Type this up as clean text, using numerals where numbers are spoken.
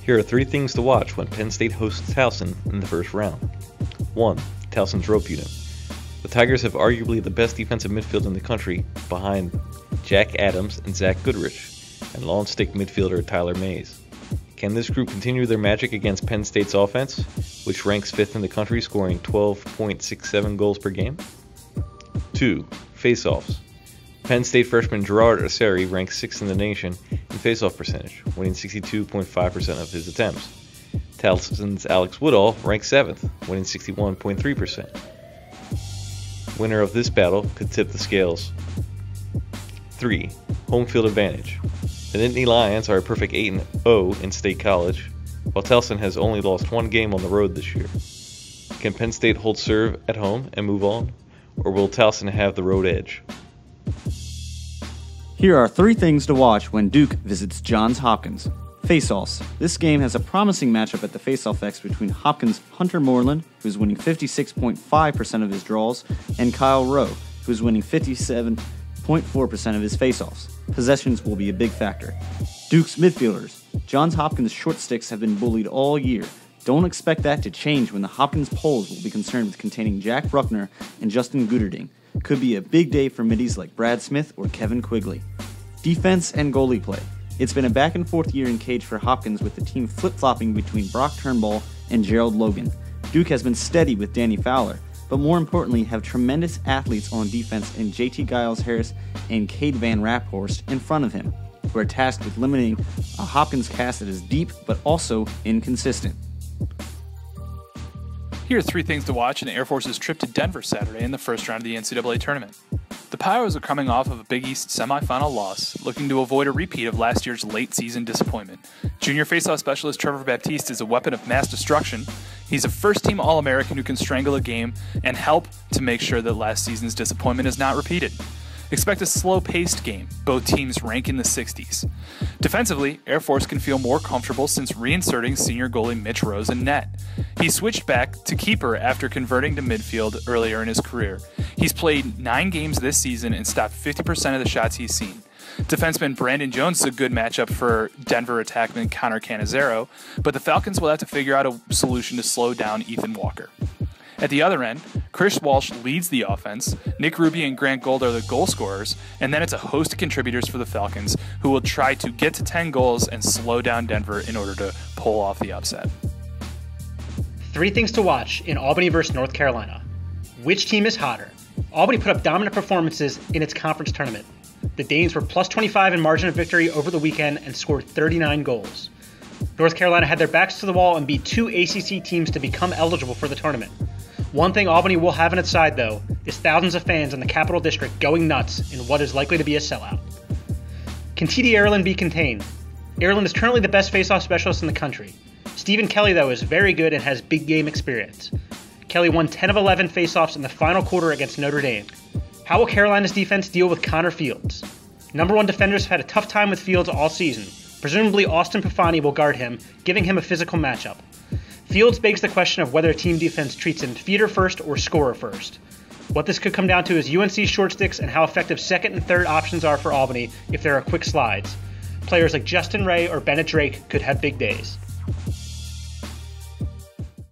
Here are 3 things to watch when Penn State hosts Towson in the first round. 1. Towson's rope unit. The Tigers have arguably the best defensive midfield in the country behind Jack Adams and Zach Goodrich, and long stick midfielder Tyler Mays. Can this group continue their magic against Penn State's offense, which ranks 5th in the country, scoring 12.67 goals per game? 2. Face-offs. Penn State freshman Gerard Asseri ranks 6th in the nation in face-off percentage, winning 62.5% of his attempts. Towson's Alex Woodall ranks 7th, winning 61.3%. Winner of this battle could tip the scales. 3. Home field advantage. The Nittany Lions are a perfect 8-0 in State College, while Towson has only lost 1 game on the road this year. Can Penn State hold serve at home and move on, or will Towson have the road edge? Here are 3 things to watch when Duke visits Johns Hopkins. Face-offs. This game has a promising matchup at the face-off X between Hopkins' Hunter Moreland, who's winning 56.5% of his draws, and Kyle Rowe, who's winning 57.4% of his face-offs. Possessions will be a big factor. Duke's midfielders. Johns Hopkins' short sticks have been bullied all year. Don't expect that to change when the Hopkins Poles will be concerned with containing Jack Bruckner and Justin Guterding. Could be a big day for middies like Brad Smith or Kevin Quigley. Defense and goalie play. It's been a back-and-forth year in cage for Hopkins, with the team flip-flopping between Brock Turnbull and Gerald Logan. Duke has been steady with Danny Fowler, but more importantly have tremendous athletes on defense in JT Giles-Harris and Cade Van Raphorst in front of him, who are tasked with limiting a Hopkins cast that is deep but also inconsistent. Here are 3 things to watch in Air Force's trip to Denver Saturday in the first round of the NCAA tournament. The Pios are coming off of a Big East semifinal loss, looking to avoid a repeat of last year's late-season disappointment. Junior faceoff specialist Trevor Baptiste is a weapon of mass destruction. He's a first-team All-American who can strangle a game and help to make sure that last season's disappointment is not repeated. Expect a slow-paced game, both teams rank in the 60s. Defensively, Air Force can feel more comfortable since reinserting senior goalie Mitch Rose in net. He switched back to keeper after converting to midfield earlier in his career. He's played 9 games this season and stopped 50% of the shots he's seen. Defenseman Brandon Jones is a good matchup for Denver attackman Connor Cannizzaro, but the Falcons will have to figure out a solution to slow down Ethan Walker. At the other end, Chris Walsh leads the offense, Nick Ruby and Grant Gold are the goal scorers, and then it's a host of contributors for the Falcons who will try to get to 10 goals and slow down Denver in order to pull off the upset. 3 things to watch in Albany versus North Carolina. Which team is hotter? Albany put up dominant performances in its conference tournament. The Danes were plus 25 in margin of victory over the weekend and scored 39 goals. North Carolina had their backs to the wall and beat 2 ACC teams to become eligible for the tournament. One thing Albany will have on its side, though, is thousands of fans in the Capital District going nuts in what is likely to be a sellout. Can TD Ireland be contained? Ireland is currently the best faceoff specialist in the country. Stephen Kelly, though, is very good and has big game experience. Kelly won 10 of 11 faceoffs in the final quarter against Notre Dame. How will Carolina's defense deal with Connor Fields? Number 1 defenders have had a tough time with Fields all season. Presumably Austin Pafani will guard him, giving him a physical matchup. Fields begs the question of whether a team defense treats him feeder first or scorer first. What this could come down to is UNC's short sticks and how effective second and third options are for Albany if there are quick slides. Players like Justin Ray or Bennett Drake could have big days.